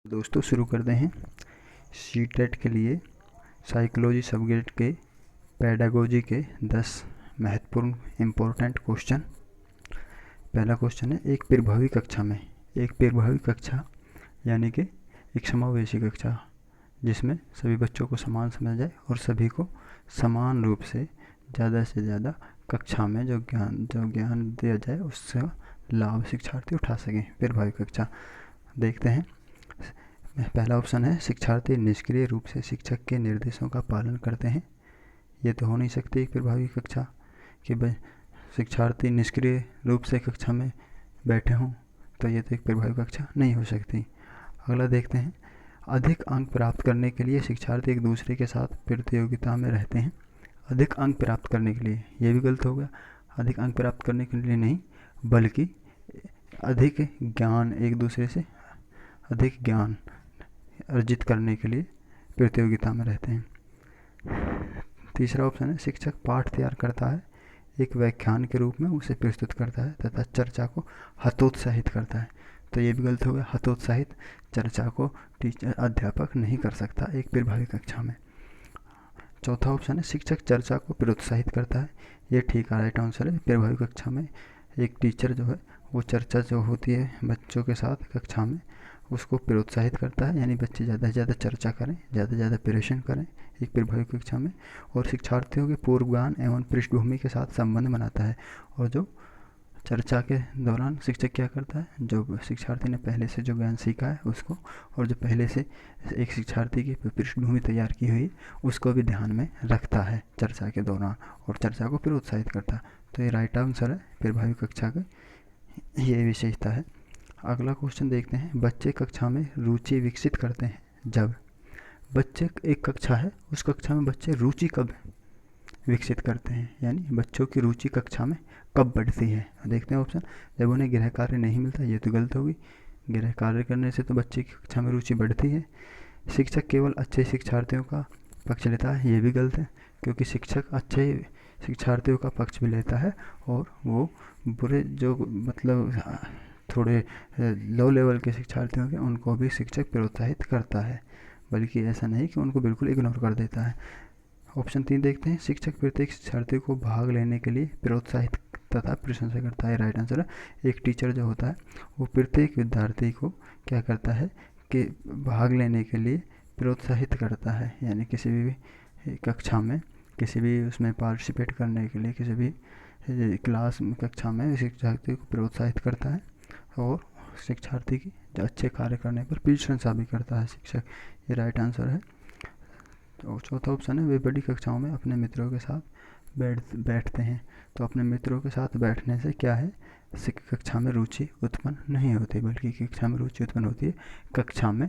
दोस्तों शुरू करते हैं सीटेट के लिए साइकोलॉजी सब्जेक्ट के पेडागोजी के 10 महत्वपूर्ण इम्पोर्टेंट क्वेश्चन। पहला क्वेश्चन है, एक प्रभावी कक्षा में। एक प्रभावी कक्षा यानी कि एक समावेशी कक्षा जिसमें सभी बच्चों को समान समझा जाए और सभी को समान रूप से ज़्यादा कक्षा में जो ज्ञान दिया जाए उससे लाभ शिक्षार्थी उठा सकें। प्रभावी कक्षा देखते हैं। पहला ऑप्शन है, शिक्षार्थी निष्क्रिय रूप से शिक्षक के निर्देशों का पालन करते हैं। ये तो हो नहीं सकती एक प्रभावी कक्षा कि शिक्षार्थी निष्क्रिय रूप से कक्षा में बैठे हों, तो ये तो एक प्रभावी कक्षा नहीं हो सकती। अगला देखते हैं, अधिक अंक प्राप्त करने के लिए शिक्षार्थी एक दूसरे के साथ प्रतियोगिता में रहते हैं। अधिक अंक प्राप्त करने के लिए, ये भी गलत हो गया। अधिक अंक प्राप्त करने के लिए नहीं, बल्कि अधिक ज्ञान, एक दूसरे से अधिक ज्ञान अर्जित करने के लिए प्रतियोगिता में रहते हैं। तीसरा ऑप्शन है, शिक्षक पाठ तैयार करता है, एक व्याख्यान के रूप में उसे प्रस्तुत करता है तथा चर्चा को हतोत्साहित करता है। तो ये भी गलत हो गया। हतोत्साहित चर्चा को टीचर अध्यापक नहीं कर सकता एक प्रभावी कक्षा में। चौथा ऑप्शन है, शिक्षक चर्चा को प्रोत्साहित करता है। ये ठीक है, राइट आंसर है। प्रभावी कक्षा में एक टीचर जो है वो चर्चा जो होती है बच्चों के साथ कक्षा में उसको प्रोत्साहित करता है, यानी बच्चे ज़्यादा से ज़्यादा चर्चा करें, ज़्यादा से ज़्यादा प्रश्न करें एक प्रभावी कक्षा में। और शिक्षार्थियों के पूर्व ज्ञान एवं पृष्ठभूमि के साथ संबंध बनाता है। और जो चर्चा के दौरान शिक्षक क्या करता है, जो शिक्षार्थी ने पहले से जो ज्ञान सीखा है उसको, और जो पहले से एक शिक्षार्थी की पृष्ठभूमि तैयार की हुई उसको भी ध्यान में रखता है चर्चा के दौरान और चर्चा को प्रोत्साहित करता है। तो ये राइट आंसर है प्रभावी कक्षा का, ये विशेषता है। अगला क्वेश्चन देखते हैं, बच्चे कक्षा में रुचि विकसित करते हैं जब। बच्चे एक कक्षा है, उस कक्षा में बच्चे रुचि कब विकसित करते हैं, यानी बच्चों की रुचि कक्षा में कब बढ़ती है। देखते हैं ऑप्शन, जब उन्हें गृह कार्य नहीं मिलता, ये तो गलत होगी। गृह कार्य करने से तो बच्चे की कक्षा में रुचि बढ़ती है। शिक्षक केवल अच्छे शिक्षार्थियों का पक्ष लेता है, ये भी गलत है, क्योंकि शिक्षक अच्छे शिक्षार्थियों का पक्ष भी लेता है और वो बुरे जो मतलब थोड़े लो लेवल के शिक्षार्थियों के उनको भी शिक्षक प्रोत्साहित करता है, बल्कि ऐसा नहीं कि उनको बिल्कुल इग्नोर कर देता है। ऑप्शन 3 देखते हैं, शिक्षक प्रत्येक शिक्षार्थी को भाग लेने के लिए प्रोत्साहित तथा प्रशंसा करता है। राइट आंसर है। एक टीचर जो होता है वो प्रत्येक विद्यार्थी को क्या करता है कि भाग लेने के लिए प्रोत्साहित करता है, यानी किसी भी कक्षा में किसी भी उसमें पार्टिसिपेट करने के लिए किसी भी क्लास कक्षा में शिक्षार्थी को प्रोत्साहित करता है और शिक्षार्थी की जो अच्छे कार्य करने पर प्रशंसा भी करता है शिक्षक। ये राइट आंसर है। तो चौथा ऑप्शन है, वे बड़ी कक्षाओं में अपने मित्रों के साथ बैठते हैं। तो अपने मित्रों के साथ बैठने से क्या है, कक्षा में रुचि उत्पन्न नहीं होती, बल्कि कक्षा में रुचि उत्पन्न होती है कक्षा में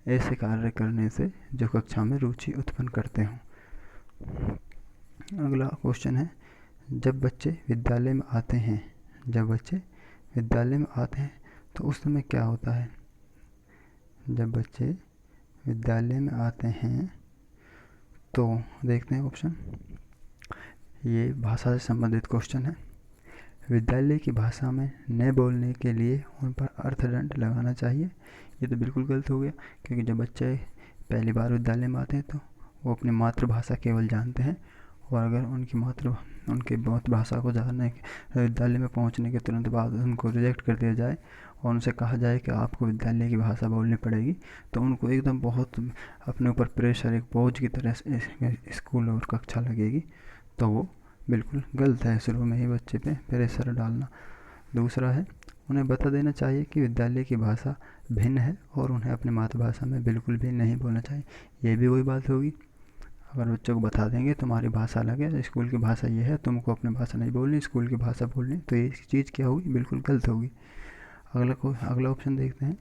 ऐसे कार्य करने से जो कक्षा में रुचि उत्पन्न करते हों। अगला क्वेश्चन है, जब बच्चे विद्यालय में आते हैं, जब बच्चे विद्यालय में आते हैं तो उस समय क्या होता है। जब बच्चे विद्यालय में आते हैं तो देखते हैं ऑप्शन, ये भाषा से संबंधित क्वेश्चन है। विद्यालय की भाषा में न बोलने के लिए उन पर अर्थदंड लगाना चाहिए। ये तो बिल्कुल गलत हो गया, क्योंकि जब बच्चे पहली बार विद्यालय में आते हैं तो वो अपनी मातृभाषा केवल जानते हैं, और अगर उनकी मातृभाषा को जानने के विद्यालय में पहुंचने के तुरंत बाद उनको रिजेक्ट कर दिया जाए और उनसे कहा जाए कि आपको विद्यालय की भाषा बोलनी पड़ेगी, तो उनको एकदम बहुत अपने ऊपर प्रेशर, एक बोझ की तरह स्कूल और कक्षा लगेगी। तो वो बिल्कुल गलत है शुरू में ही बच्चे पे प्रेशर डालना। दूसरा है, उन्हें बता देना चाहिए कि विद्यालय की भाषा भिन्न है और उन्हें अपनी मातृभाषा में बिल्कुल भी नहीं बोलना चाहिए। ये भी वही बात होगी, अगर बच्चों को बता देंगे तुम्हारी भाषा अलग है, स्कूल की भाषा ये है, तुमको अपनी भाषा नहीं बोलनी, स्कूल की भाषा बोलनी, तो ये चीज़ क्या होगी, बिल्कुल गलत होगी। अगला ऑप्शन देखते हैं,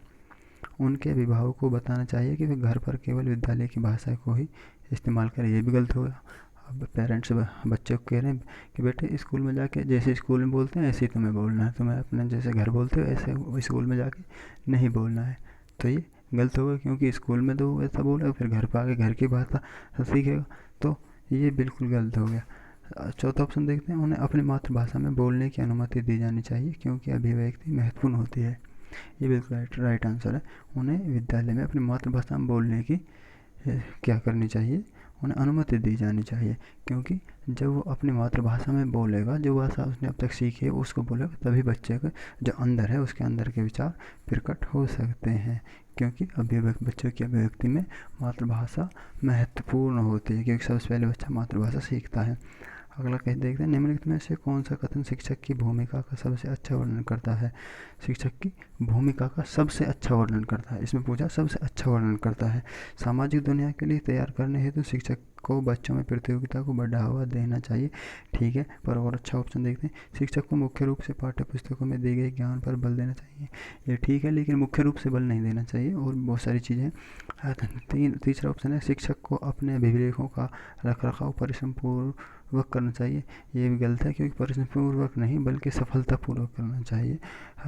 उनके अभिभावक को बताना चाहिए कि वे घर पर केवल विद्यालय की भाषा को ही इस्तेमाल करें। ये भी गलत होगा। अब पेरेंट्स बच्चे को कह रहे हैं कि बेटे स्कूल में जाके जैसे स्कूल में बोलते हैं ऐसे ही तुम्हें बोलना है, तुम्हें अपने जैसे घर बोलते हो ऐसे स्कूल में जाके नहीं बोलना है। तो ये गलत होगा, क्योंकि स्कूल में तो ऐसा बोलेगा, फिर घर पर आके घर की भाषा सीखेगा, तो ये बिल्कुल गलत हो गया। चौथा ऑप्शन देखते हैं, उन्हें अपनी मातृभाषा में बोलने की अनुमति दी जानी चाहिए, क्योंकि अभिव्यक्ति महत्वपूर्ण होती है। ये बिल्कुल राइट आंसर है। उन्हें विद्यालय में अपनी मातृभाषा में बोलने की क्या करनी चाहिए, उन्हें अनुमति दी जानी चाहिए, क्योंकि जब वो अपनी मातृभाषा में बोलेगा, जो भाषा उसने अब तक सीखी है उसको बोलेगा, तभी बच्चे का जो अंदर है उसके अंदर के विचार प्रकट हो सकते हैं, क्योंकि बच्चों की अभिव्यक्ति में मातृभाषा महत्वपूर्ण होती है, क्योंकि सबसे पहले बच्चा मातृभाषा सीखता है। अगला कहीं देखते हैं, निम्नलिखित में से कौन सा कथन शिक्षक की भूमिका का सबसे अच्छा वर्णन करता है। शिक्षक की भूमिका का सबसे अच्छा वर्णन करता है, इसमें पूछा सबसे अच्छा वर्णन करता है। सामाजिक दुनिया के लिए तैयार करने हेतु शिक्षक को बच्चों में प्रतियोगिता को बढ़ावा देना चाहिए, ठीक है। पर और अच्छा ऑप्शन देखते हैं, शिक्षक को मुख्य रूप से पाठ्य पुस्तकों में दिए गए ज्ञान पर बल देना चाहिए, ये ठीक है, लेकिन मुख्य रूप से बल नहीं देना चाहिए, और बहुत सारी चीज़ें। तीसरा ऑप्शन है, शिक्षक को अपने अभिलेखों का रखरखाव परिश्रमपूर्वक करना चाहिए, ये भी गलत है, क्योंकि परिश्रमपूर्वक नहीं बल्कि सफलतापूर्वक करना चाहिए।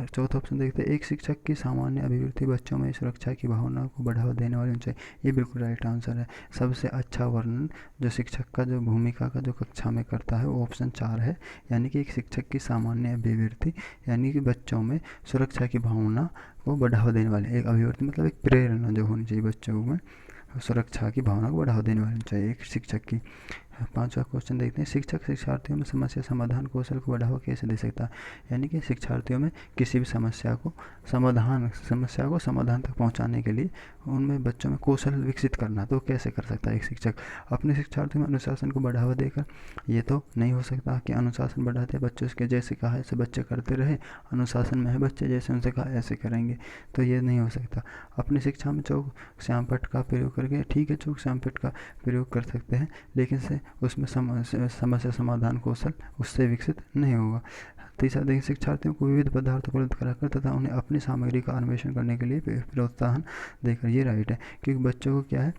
चौथा ऑप्शन देखते हैं, एक शिक्षक की सामान्य अभिवृत्ति बच्चों में सुरक्षा की भावना को बढ़ावा देने वाली होनी चाहिए, ये बिल्कुल राइट आंसर है। सबसे अच्छा वर्णन जो शिक्षक का जो भूमिका का जो कक्षा में करता है वो ऑप्शन 4 है, यानी कि एक शिक्षक की सामान्य अभिवृत्ति, यानी कि बच्चों में सुरक्षा की भावना को बढ़ावा देने वाली, एक अभिवृत्ति मतलब एक प्रेरणा जो होनी चाहिए बच्चों में सुरक्षा की भावना को बढ़ावा देने वाली चाहिए एक शिक्षक की। पांचवा क्वेश्चन देखते हैं, शिक्षक शिक्षार्थियों में समस्या समाधान कौशल को बढ़ावा कैसे दे सकता है, यानी कि शिक्षार्थियों में किसी भी समस्या को समाधान तक पहुंचाने के लिए उनमें बच्चों में कौशल विकसित करना, तो कैसे कर सकता है एक शिक्षक अपने शिक्षार्थियों में अनुशासन को बढ़ावा देकर। ये तो नहीं हो सकता कि अनुशासन बढ़ाते बच्चों के जैसे कहा ऐसे बच्चे करते रहे, अनुशासन में है बच्चे जैसे उनसे कहा ऐसे करेंगे, तो ये नहीं हो सकता। अपनी शिक्षा में चौक श्यामपट्ट का प्रयोग करके, ठीक है, चौक श्यामपट्ट का प्रयोग कर सकते हैं, लेकिन से उसमें समस्या समाधान कौशल उससे विकसित नहीं होगा। तीसरा देखिए, शिक्षार्थियों को विविध पदार्थ उपलब्ध कराकर तथा उन्हें अपनी सामग्री का अन्वेषण करने के लिए प्रोत्साहन देकर, ये राइट है, क्योंकि बच्चों को क्या है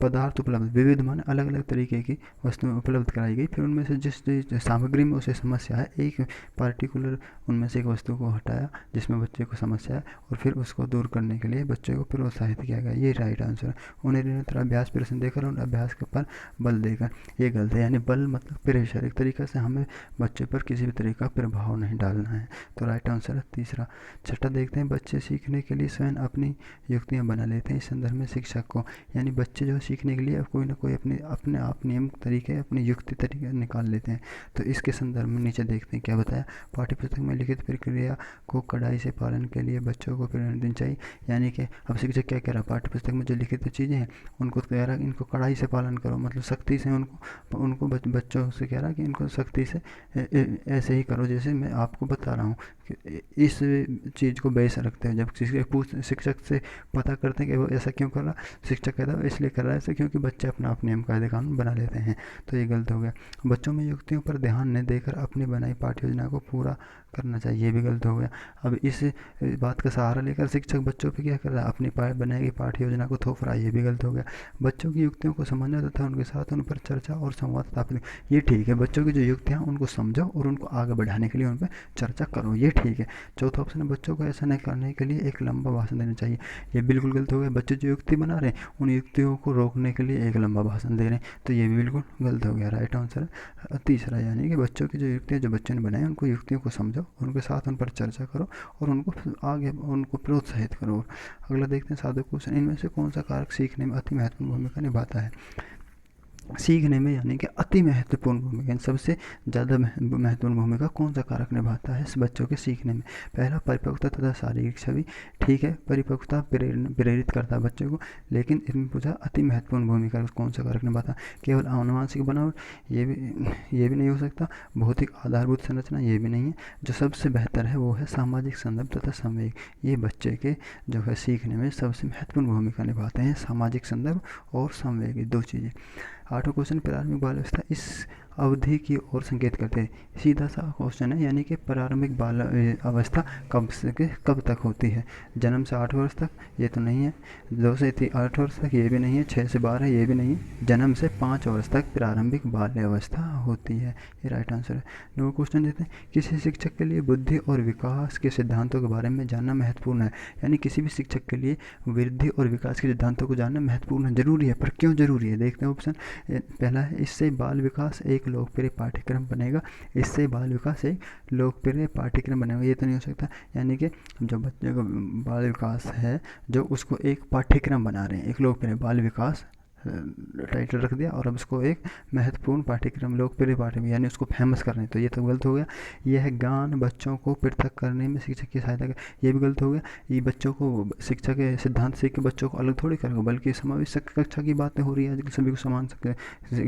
पदार्थ उपलब्ध, विविध माने अलग अलग तरीके की वस्तुएं उपलब्ध कराई गई, फिर उनमें से जिस सामग्री में उसे समस्या है, एक पार्टिकुलर उनमें से एक वस्तु को हटाया जिसमें बच्चे को समस्या है, और फिर उसको दूर करने के लिए बच्चे को प्रोत्साहित किया गया, ये राइट आंसर है। उन्हें निरंतर अभ्यास प्रश्न देकर और अभ्यास के पर बल देकर, ये गलत है, यानी बल मतलब प्रेशर, एक तरीके से हमें बच्चे पर किसी भी तरीके का प्रभाव नहीं डालना है, तो राइट आंसर है तीसरा। छठा देखते हैं, बच्चे सीखने के लिए स्वयं अपनी युक्तियाँ बना लेते हैं, इस संदर्भ में शिक्षक को, यानी बच्चे जो सीखने के लिए अब कोई ना कोई अपने आप नियम तरीके अपनी युक्ति तरीके निकाल लेते हैं, तो इसके संदर्भ में नीचे देखते हैं क्या बताया, पाठ्यपुस्तक में लिखित प्रक्रिया को कड़ाई से पालन के लिए बच्चों को प्रेरणा देनी चाहिए, यानी कि अब शिक्षक क्या कह रहा है, पाठ्यपुस्तक में जो लिखित चीज़ें हैं उनको कह रहा है इनको कड़ाई से पालन करो, मतलब सख्ती से उनको बच्चों से कह रहा है कि इनको सख्ती से ऐसे ही करो जैसे मैं आपको बता रहा हूँ। इस चीज़ को बेस रखते हैं, जब शिक्षक से पता करते हैं कि वो ऐसा क्यों कर रहा, शिक्षक कहता है इसलिए कर रहा है ऐसे क्योंकि बच्चे अपना आप नियम कायदे कानून बना लेते हैं, तो ये गलत हो गया। बच्चों में युक्तियों पर ध्यान न देकर अपनी बनाई पाठ्य योजना को पूरा करना चाहिए, ये भी गलत हो गया। अब इस बात का सहारा लेकर शिक्षक बच्चों पे क्या कर रहा है, अपनी बनाई गई पाठ्य योजना को थोप रहा है, ये भी गलत हो गया। बच्चों की युक्तियों को समझना तथा उनके साथ उन पर चर्चा और संवाद स्थापित, ये ठीक है, बच्चों की जो युक्तियाँ उनको समझो और उनको आगे बढ़ाने के लिए उन पर चर्चा करो, ये ठीक है। चौथा ऑप्शन है, बच्चों को ऐसा नहीं करने के लिए एक लंबा भाषण देना चाहिए, ये बिल्कुल गलत हो गया। बच्चे जो युक्ति बना रहे हैं उन युक्तियों को रोकने के लिए एक लंबा भाषण दे रहे हैं, तो ये भी बिल्कुल गलत हो गया। राइट आंसर है तीसरा, यानी कि बच्चों की जो युक्तियाँ जो बच्चों ने बनाई उनको युक्तियों को समझो, उनके साथ उन पर चर्चा करो और उनको प्रोत्साहित करो। अगला देखते हैं साधु क्वेश्चन, इनमें से कौन सा कारक सीखने में अति महत्वपूर्ण भूमिका निभाता है। सीखने में यानी कि अति महत्वपूर्ण भूमिका, सबसे ज़्यादा महत्वपूर्ण भूमिका कौन सा कारक निभाता है इस बच्चों के सीखने में। पहला, परिपक्वता तथा शारीरिक छवि, ठीक है, परिपक्वता प्रेरित करता है बच्चों को, लेकिन इसमें पूछा अति महत्वपूर्ण भूमिका कौन सा कारक निभाता है। केवल आनुवांशिक बनावट, ये भी नहीं हो सकता। भौतिक आधारभूत संरचना, ये भी नहीं है। जो सबसे बेहतर है वो है सामाजिक संदर्भ तथा संवेग, ये बच्चे के जो है सीखने में सबसे महत्वपूर्ण भूमिका निभाते हैं, सामाजिक संदर्भ और संवेग, ये दो चीज़ें। आठवां क्वेश्चन, प्रारंभिक बाल अवस्था इस अवधि की ओर संकेत करते हैं, सीधा सा क्वेश्चन है, यानी कि प्रारंभिक बाल अवस्था कब तक होती है। जन्म से 8 वर्ष तक, ये तो नहीं है। 2 से 8 वर्ष तक, ये भी नहीं है। 6 से 12, ये भी नहीं है। जन्म से 5 वर्ष तक प्रारंभिक बाल अवस्था होती है, ये राइट आंसर है। 9वां क्वेश्चन देते हैं, किसी शिक्षक के लिए बुद्धि और विकास के सिद्धांतों के बारे में जानना महत्वपूर्ण है, यानी किसी भी शिक्षक के लिए वृद्धि और विकास के सिद्धांतों को जानना महत्वपूर्ण है, जरूरी है, पर क्यों जरूरी है देखते हैं ऑप्शन। पहला है, इससे बाल विकास एक लोकप्रिय पाठ्यक्रम बनेगा। इससे बाल विकास एक लोकप्रिय पाठ्यक्रम बनेगा, ये तो नहीं हो सकता। यानी कि जो बच्चे का बाल विकास है जो उसको एक पाठ्यक्रम बना रहे हैं, एक लोकप्रिय बाल विकास टाइटल रख दिया और अब इसको एक महत्वपूर्ण पाठ्यक्रम, लोकप्रिय पाठ्यक्रम, यानी उसको फेमस कर रहे हैं, तो ये तो गलत हो गया। यह ज्ञान बच्चों को पृथक करने में शिक्षक की सहायता कर, ये भी गलत हो गया। ये बच्चों को शिक्षा के सिद्धांत सीख के बच्चों को अलग थोड़ी करेगा, बल्कि समावेश कक्षा की बातें हो रही है आजकल, सभी को समान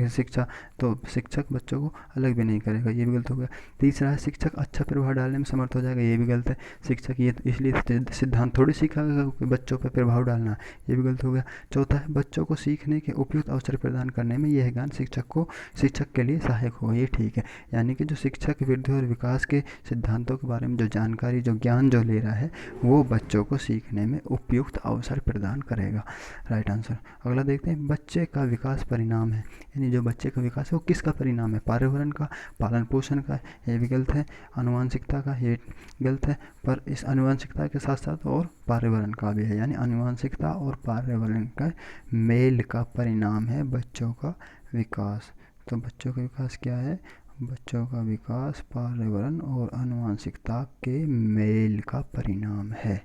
शिक्षा, तो शिक्षक बच्चों को अलग भी नहीं करेगा, ये भी गलत हो गया। तीसरा है, शिक्षक अच्छा प्रभाव डालने में समर्थ हो जाएगा, ये भी गलत है। शिक्षक ये इसलिए सिद्धांत थोड़ी सीखाएगा कि बच्चों पर प्रभाव डालना, ये भी गलत हो गया। चौथा है, बच्चों को सीखने के उपयुक्त अवसर प्रदान करने में यह ज्ञान शिक्षक के लिए सहायक हो, ये ठीक है। यानी कि जो शिक्षक वृद्धि और विकास के सिद्धांतों के बारे में जो जानकारी, जो ज्ञान जो ले रहा है, वो बच्चों को सीखने में उपयुक्त अवसर प्रदान करेगा। Right answer. अगला देखते हैं, बच्चे का विकास परिणाम है, यानी जो बच्चे का विकास है वो किसका परिणाम है? पर्यावरण का, पालन पोषण का, ये भी गलत है। आनुवंशिकता का, ये गलत है। पर इस आनुवंशिकता के साथ साथ और पर्यावरण का भी है, यानी आनुवंशिकता और पर्यावरण का मेल का परिणाम है बच्चों का विकास। तो बच्चों का विकास क्या है? बच्चों का विकास पर्यावरण और आनुवंशिकता के मेल का परिणाम है।